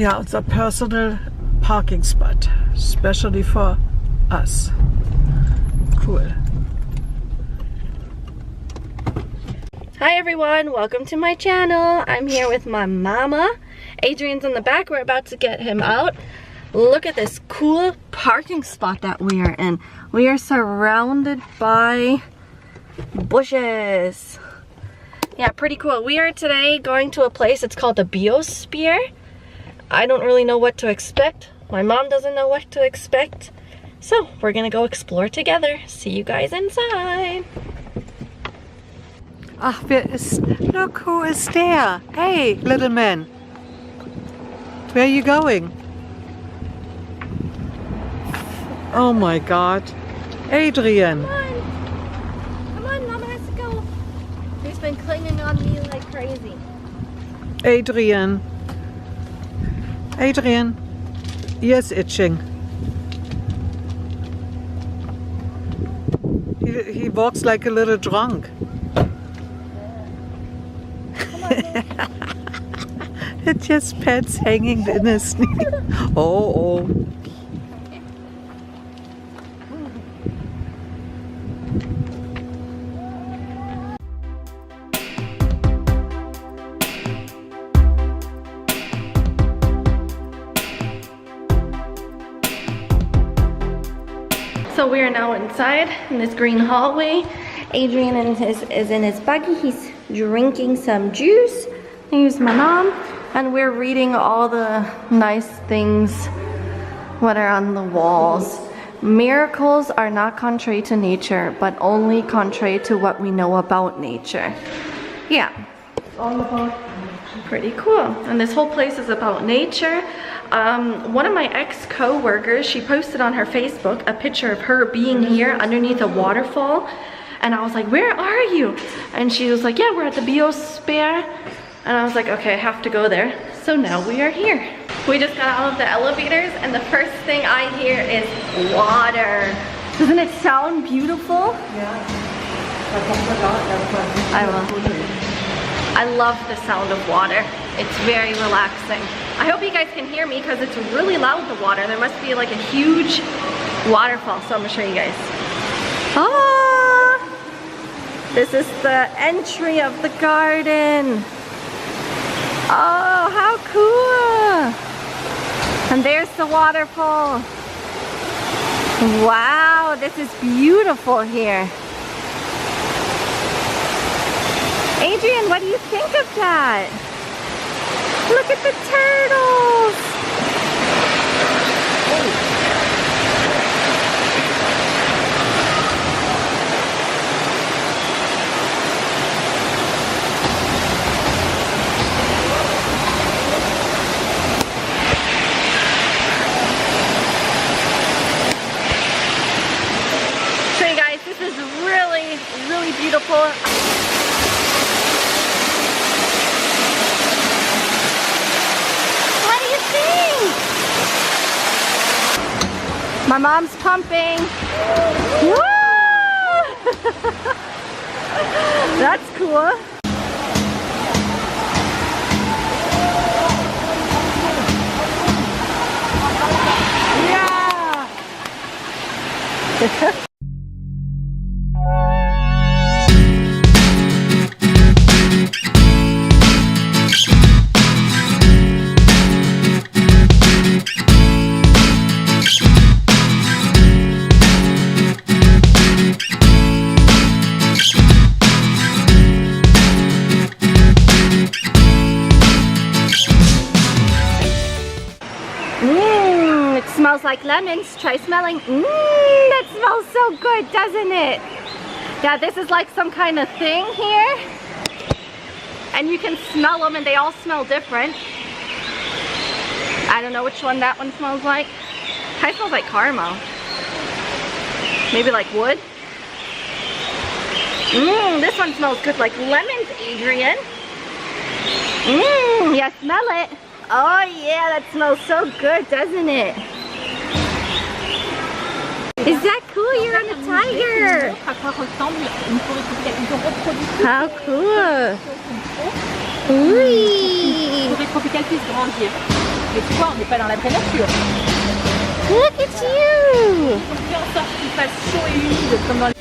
Ja, unser personal parking spot, especially for us. Cool. Hi everyone, welcome to my channel. I'm here with my mama. Adrian's in the back, we're about to get him out. Look at this cool parking spot that we are in. We are surrounded by bushes. Yeah, pretty cool. We are today going to a place, it's called the Biosphere. I don't really know what to expect. My mom doesn't know what to expect. So we're gonna go explore together. See you guys inside. Ach, look who is there. Hey, little man. Where are you going? Oh my God. Adrian. Come on, Mama has to go. He's been clinging on me like crazy. Adrian. Adrian. Ear's itching. He walks like a little drunk. It just pets hanging in his knee. Oh. So we are now inside in this green hallway. Adrian is in his buggy. He's drinking some juice. Here's my mom. And we're reading all the nice things what are on the walls. Miracles are not contrary to nature, but only contrary to what we know about nature. Yeah. It's all about pretty cool. And this whole place is about nature. One of my ex-co-workers, she posted on her Facebook a picture of her being here underneath a waterfall. And I was like, where are you? And she was like, yeah, we're at the Biosphere. And I was like, okay, I have to go there. So now we are here. We just got out of the elevators and the first thing I hear is water. Doesn't it sound beautiful? Yeah. I love the sound of water. It's very relaxing. I hope you guys can hear me because it's really loud, the water. There must be like a huge waterfall. So I'm gonna show you guys. Ah! This is the entry of the garden. Oh, how cool! And there's the waterfall. Wow, this is beautiful here. Adrian, what do you think of that? Look at the turtles! So you guys, this is really, really beautiful. My mom's pumping. Woo! That's cool. Yeah. Smells like lemons. Try smelling. That smells so good, doesn't it? Yeah, this is like some kind of thing here. And you can smell them and they all smell different. I don't know which one that one smells like. Kind of smells like caramel. Maybe like wood. This one smells good like lemons, Adrian. Yeah, smell it. Oh yeah, that smells so good, doesn't it? Is that cool? You're on a tiger. How cool. Oui. Mais tu vois, on n'est pas dans la vraie nature. Look at you! On fait en sorte qu'il fasse chaud et humide comme dans les...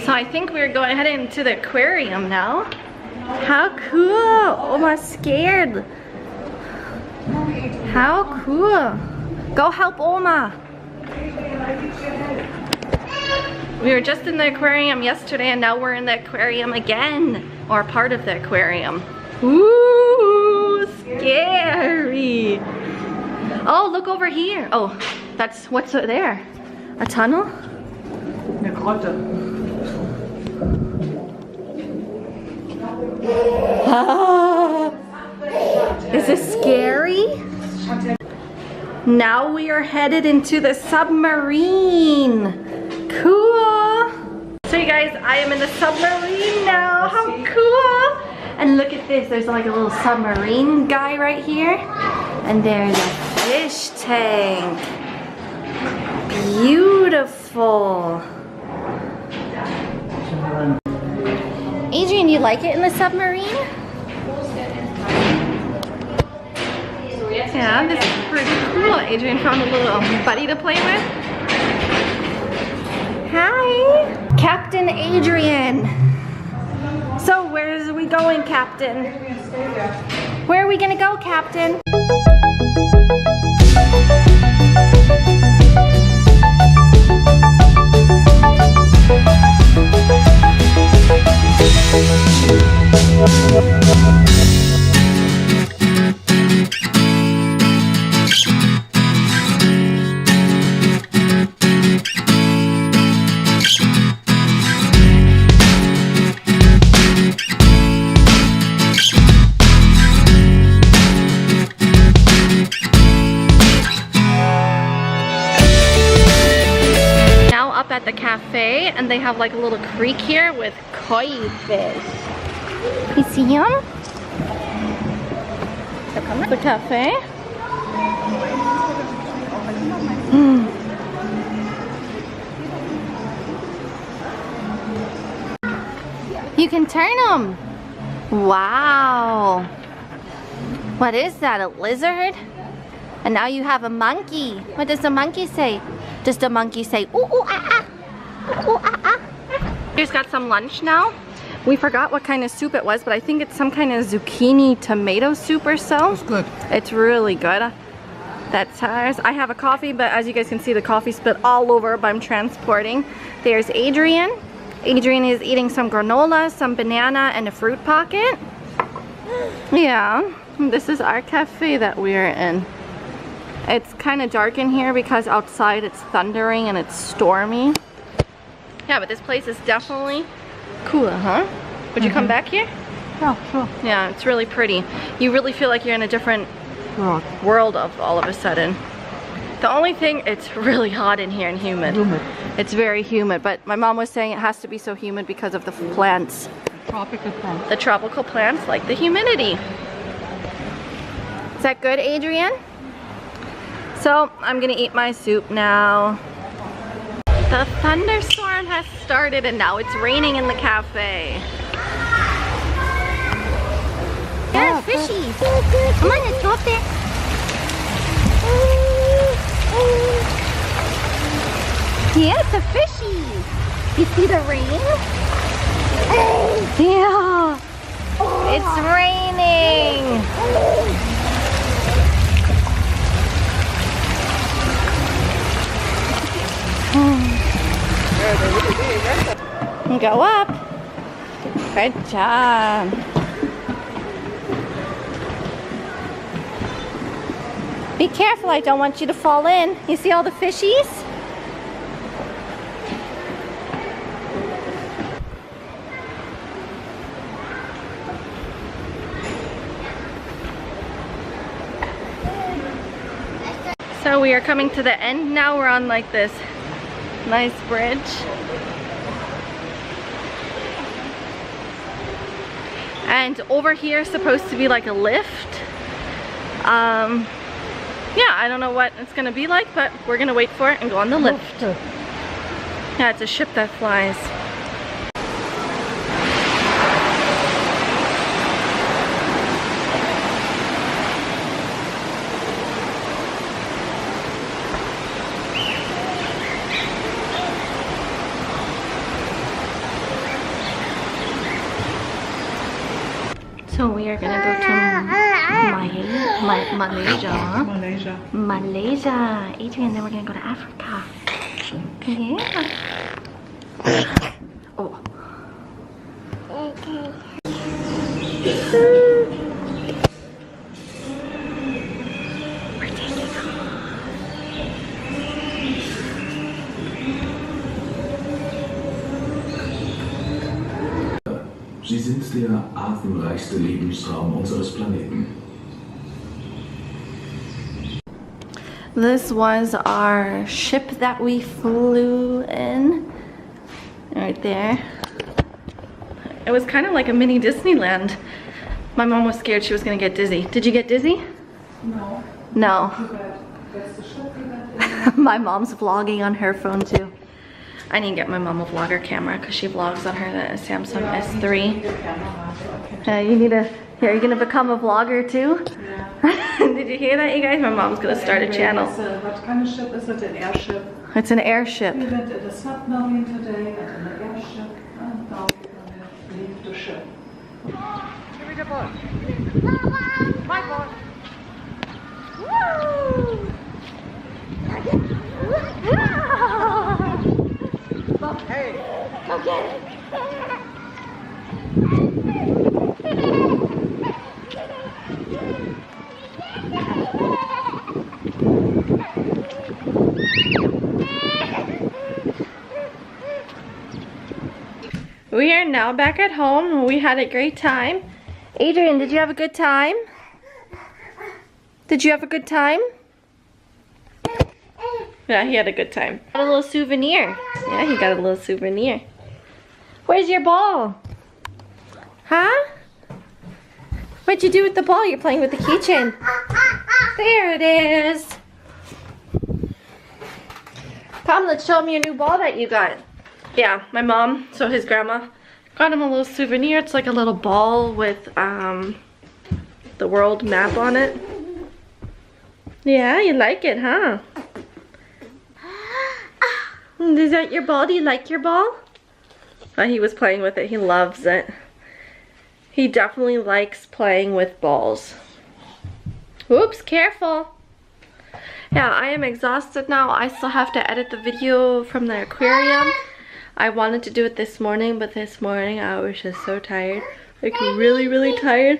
So I think we're going heading into the aquarium now. How cool! Oma's scared. How cool! Go help Oma. We were just in the aquarium yesterday and now we're in the aquarium again. Or part of the aquarium. Ooh, scary! Oh, look over here. Oh, that's what's there? A tunnel? Eine Grotte. Is this scary? Now we are headed into the submarine. Cool. So you guys, I am in the submarine now. How cool. And look at this. There's like a little submarine guy right here. And there's a fish tank. Beautiful. Adrian, you like it in the submarine? Yeah, this is pretty cool. Adrian found a little buddy to play with. Hi, Captain Adrian. So where are we going, Captain? Where are we gonna go, Captain? At the cafe, and they have like a little creek here with koi fish. You see them? The cafe. You can turn them. Wow. What is that? A lizard? And now you have a monkey. What does the monkey say? Does the monkey say, ooh, ooh, ah, ah, ooh, ooh, ah, ah? We just got some lunch now. We forgot what kind of soup it was, but I think it's some kind of zucchini tomato soup or so. It's good. It's really good. That's ours. I have a coffee, but as you guys can see, the coffee spit all over, but I'm transporting. There's Adrian. Adrian is eating some granola, some banana, and a fruit pocket. Yeah, this is our cafe that we're in. It's kind of dark in here because outside it's thundering and it's stormy. Yeah, but this place is definitely cooler, huh? Would you come back here? Yeah, sure. Yeah, it's really pretty. You really feel like you're in a different world of all of a sudden. The only thing, it's really hot in here and humid. It's very humid, but my mom was saying it has to be so humid because of the plants. Tropical plants. The tropical plants like the humidity. Is that good, Adrian? So I'm gonna eat my soup now. The thunderstorm has started and now it's raining in the cafe. There are fishies. Come on, let's go up there. Yeah, it's a fishy. You see the rain? Yeah. It's raining. Go up. Good job. Be careful, I don't want you to fall in. You see all the fishies? So we are coming to the end now. We're on like this nice bridge. And over here is supposed to be like a lift. Yeah, I don't know what it's gonna be like, but we're gonna wait for it and go on the lift. Yeah, it's a ship that flies. So we are gonna go to Malaysia. Malaysia. Adrian, then we're gonna go to Africa. Yeah. Oh. We're taking off. Sie sind der atemreichste Lebensraum unseres Planeten. This was our ship that we flew in. Right there. It was kind of like a mini Disneyland. My mom was scared she was gonna get dizzy. Did you get dizzy? No. No. That's the ship. My mom's vlogging on her phone too. I need to get my mom a vlogger camera because she vlogs on her Samsung S3. You need a, here, are you gonna become a vlogger too? Yeah. Did you hear that, you guys? My mom's gonna start a channel. What kind of ship is it? An airship? It's an airship. We went in a submarine today and an airship, and now we're gonna leave the ship. Give me the ball. My ball. Woo! Hey, go get it. We are now back at home. We had a great time. Adrian, did you have a good time? Did you have a good time? Yeah, he had a good time. Got a little souvenir. Yeah, he got a little souvenir. Where's your ball? Huh? What'd you do with the ball? You're playing with the keychain. There it is. Come, let's show him your new ball that you got. Yeah, my mom, so his grandma, got him a little souvenir. It's like a little ball with the world map on it. Yeah, you like it, huh? Is that your ball? Do you like your ball? Oh, he was playing with it. He loves it. He definitely likes playing with balls. Oops, careful. Yeah, I am exhausted now. I still have to edit the video from the aquarium. I wanted to do it this morning, but this morning I was just so tired. Like really, really tired.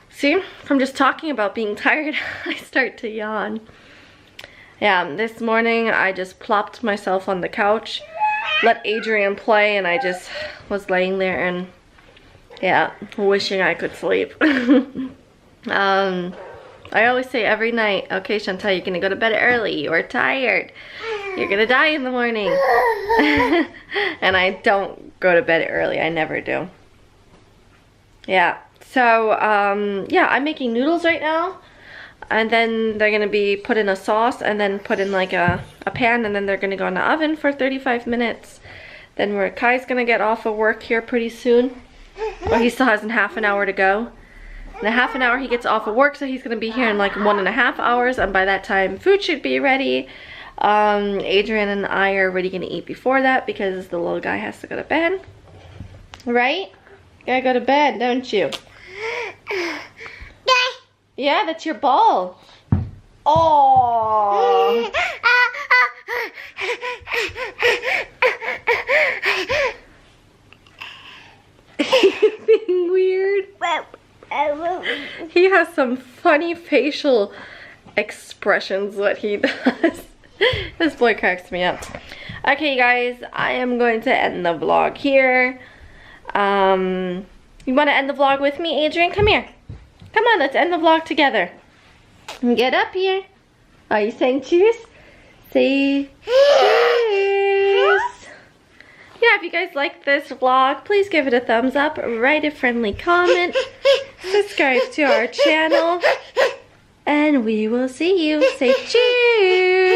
See, from just talking about being tired, I start to yawn. Yeah, this morning I just plopped myself on the couch, let Adrian play, and I just was laying there and, yeah, wishing I could sleep. I always say every night, okay, Chantal, you're gonna go to bed early. You're tired. You're gonna die in the morning. And I don't go to bed early. I never do. Yeah, so, yeah, I'm making noodles right now. And then they're gonna be put in a sauce and then put in like a pan, and then they're gonna go in the oven for 35 minutes. Then Kai's gonna get off of work here pretty soon. Well, he still has half an hour to go. In a half an hour he gets off of work, so he's gonna be here in like 1.5 hours, and by that time food should be ready. Adrian and I are already gonna eat before that because the little guy has to go to bed. Right? You gotta go to bed, don't you? Yeah, that's your ball. Oh. He's being weird. He has some funny facial expressions what he does. This boy cracks me up. Okay guys, I am going to end the vlog here. You want to end the vlog with me, Adrian? Come here. Come on, let's end the vlog together. Get up here. Are you saying cheers? Say cheers. Yeah, if you guys like this vlog, please give it a thumbs up, write a friendly comment, subscribe to our channel, and we will see you. Say cheers.